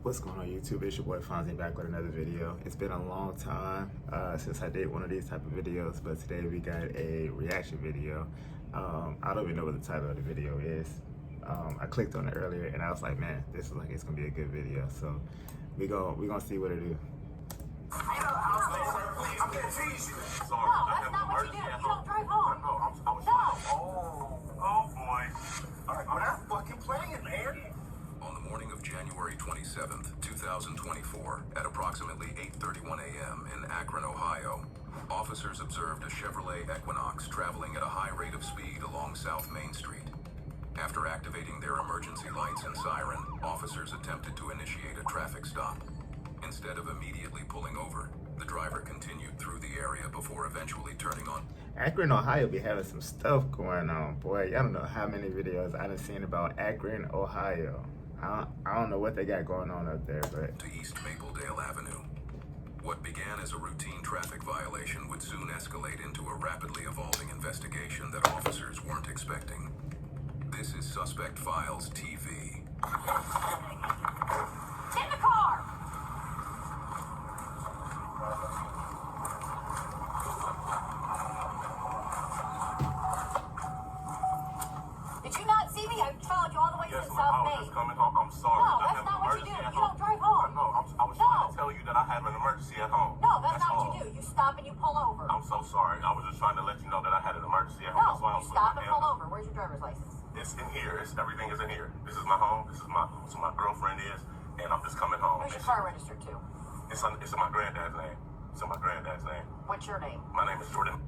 What's going on YouTube? It's your boy Fonzie back with another video. It's been a long time since I did one of these type of videos, but today we got a reaction video. I don't even know what the title of the video is. I clicked on it earlier and I was like, man, this is like it's gonna be a good video. So we gonna see what it is. I'm gonna tease you. Sorry, no, that's not what you do. You don't drive home. Oh boy. All right, we're not fucking playing, man. On the morning of January 27th, 2024, at approximately 8:31 a.m. in Akron, Ohio, officers observed a Chevrolet Equinox traveling at a high rate of speed along South Main Street. After activating their emergency lights and siren, officers attempted to initiate a traffic stop. Instead of immediately pulling over, the driver continued through the area before eventually turning on. Akron, Ohio be having some stuff going on, boy. I don't know how many videos I done seen about Akron, Ohio. I don't know what they got going on up there, but... To East Mapledale Avenue. What began as a routine traffic violation would soon escalate into a rapidly evolving investigation that officers weren't expecting. This is Suspect Files TV. Get in the car! Did you not see me? I followed you all the way to South Main. Coming home. I'm sorry. No, that's not what you do. You don't drive home. No, I was trying to tell you that I had an emergency at home. No, that's not what you do. You stop and you pull over. I'm so sorry. I was just trying to let you know that I had an emergency at home. That's why I No, was you stop and putting my pull hand over. Where's your driver's license? It's in here. Everything is in here. This is my home. This is who my girlfriend is, and I'm just coming home. Where's your car registered to? It's in my granddad's name. It's in my granddad's name. What's your name? My name is Jordan.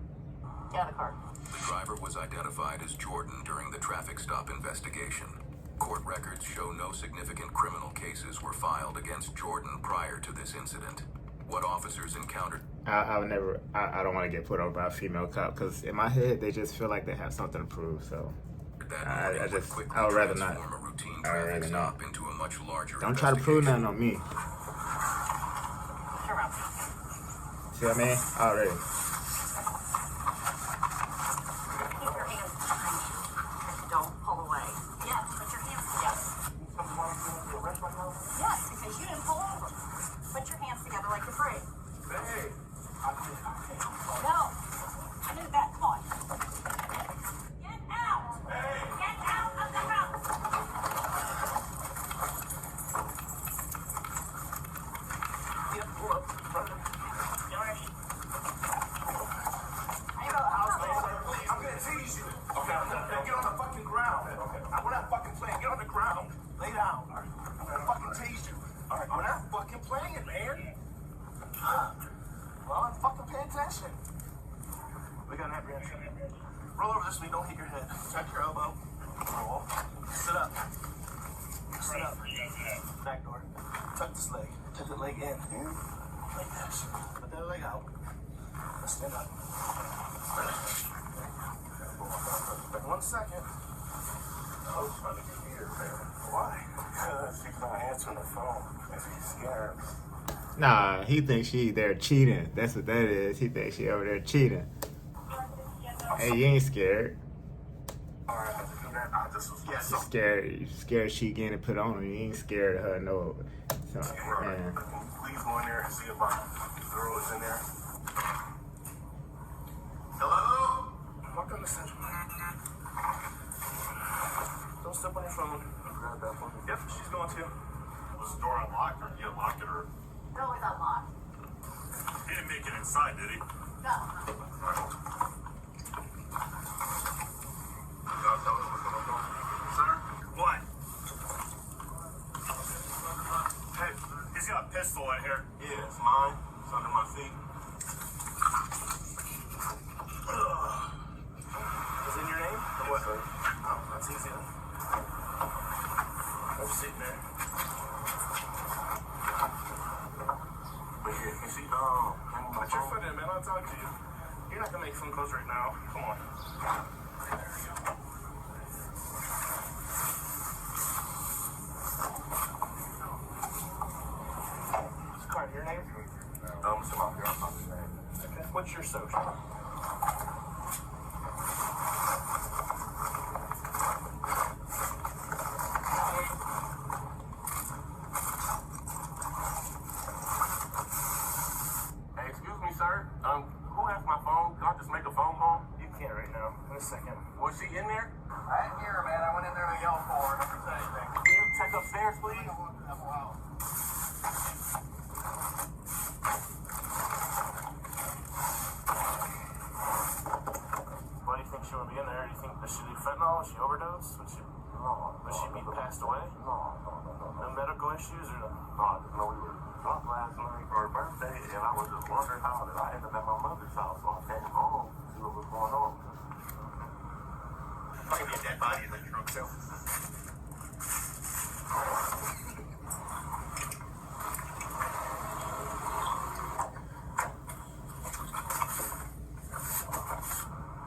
Get out of the car. The driver was identified as Jordan during the traffic stop investigation. Court records show no significant criminal cases were filed against Jordan prior to this incident. What officers encountered... I don't want to get put over by a female cop, because in my head, they just feel like they have something to prove, so... I would rather not. I would rather not. Into a much larger don't try to prove nothing on me. Turn around. See what I mean? Already. Keep your hands behind you. Don't pull away. Yes, put your hands together. Yes, because you didn't pull over. Put your hands together like you're free. Hey, No. I knew that. Come on. Get out. Get out of the house. yeah, pull up. You ready? I'm gonna tease you. Okay, get on the fucking ground. Okay. We're not fucking playing. Get on the ground. Lay down. I'm gonna fucking tease you. All right, we're not fucking playing, man. Well, fucking pay attention. We got an apprehension. Roll over this way. Don't hit your head. Tuck your elbow. Roll. Sit up. Sit up. Back door. Tuck this leg. Tuck the leg in. Like this. Put that leg out. Stand up. 1 second. I was trying to get here, man. Why? Because she's not answering the phone. And she's scared. Nah, he thinks she there cheating. That's what that is. He thinks she over there cheating. Hey, you ain't scared. Alright, I just was You scared. You scared she getting put on her. You ain't scared of her, no. So, man. Please go in there and see if my girl is in there. Hello? Walk on the central. Don't step on your phone. Grab that phone. Yep, she's going to. Was the door unlocked or you unlocked it or? Door was unlocked. He didn't make it inside, did he? No. Sir? What? Hey, he's got a pistol in here. Yeah, it's mine. It's under my seat. Is it in your name? Or what? Oh, that's easy then. I'm sitting there. But here, you see, put your foot in, man. I'll talk to you. You're not gonna make phone calls right now. Come on. This card, your name? It's my girlfriend's name. Okay. What's your social? check upstairs, please? Why do you think she would be in there? Do you think that she did fentanyl? She overdosed? Would she be passed away? No medical issues or no? No, we were drunk last night for her birthday, and I was just wondering how that I ended up at my mother's house, so I came home to see what was going on. Probably a dead body in the trunk, too.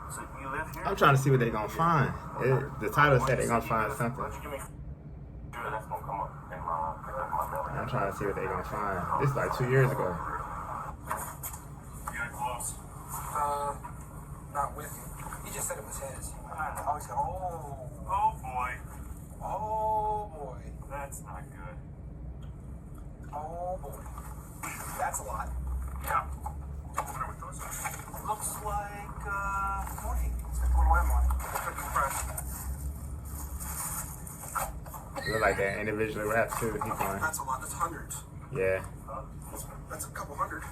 So you live here? I'm trying to see what they're gonna find. The title said they're gonna find something. That's gonna come up in my belly. I'm trying to see what they're gonna find. This is like 2 years ago. You got gloves? Not with him. He just said it was his. Oh, he's got, oh boy. Oh boy. That's not good. Oh boy. That's a lot. Yeah. I wonder what those are. Looks like, Morning. It's like one lemon. cooking fresh. Look like that individually wrapped too. Keep going. That's a lot. That's hundreds. Yeah. That's a couple hundred.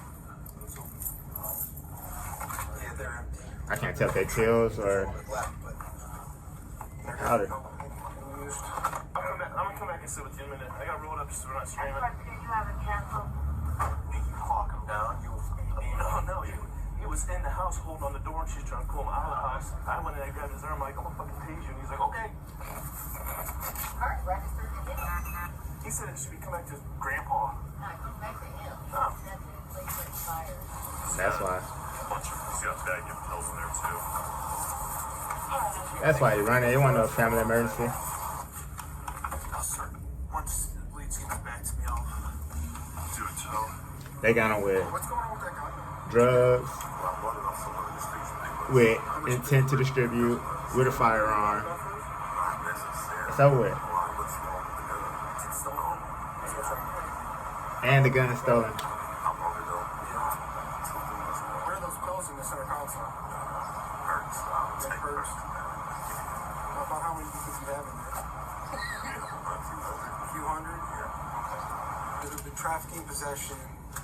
Yeah, they're empty. I can't tell if they pills or Left, but they're powder. used. I'm gonna come back and sit with you in a minute. I got rolled up just so we're not screaming. You haven't canceled. You hawk him down. No, he was in the house holding on the door and she's trying to pull him out of the house. I went in and I grabbed his arm like, I'm gonna fucking page you. And he's like, okay. Alright, registered to him. He said it should be come back to his grandpa. No, it comes back to him. Oh. He said that his place expired. That's why. See how bad get pills in there too. That's why you run it. You want no family emergency. Oh, sir. Once the lead team gets back to me, I'll do it too. They got him with What's going on with that guy? drugs, I wondered on some of the streets that they were with intent to distribute, with a firearm. not necessary. It's over with. Why what's wrong with the gun? It's still on. That's what's wrong. And the gun is stolen. I'm over though. Something was wrong. Where are those pills in the center console? Hurts. That hurts. About how many do you think you have in there? A few hundred? There's been trafficking, possession,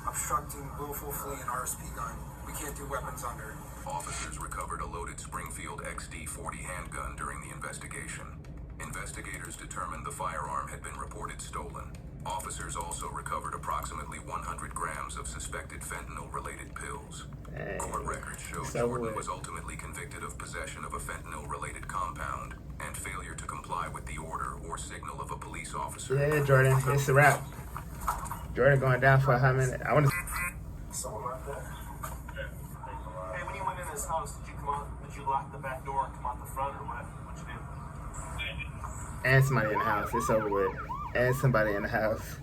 obstructing, willful flee, and RSP gun. We can't do weapons under. Officers recovered a loaded Springfield XD-40 handgun during the investigation. Investigators determined the firearm had been reported stolen. Officers also recovered approximately 100 grams of suspected fentanyl-related pills. Hey, Court records show it's over Jordan with. was ultimately convicted of possession of a fentanyl-related compound and failure to comply with the order or signal of a police officer. Yeah, Jordan, it's a wrap. Jordan going down for how many? I want to. Someone right there. Hey, when you went in his house, did you come out? Did you lock the back door and come out the front, or what? What'd you do? And somebody in the house. It's over with. And somebody in the house.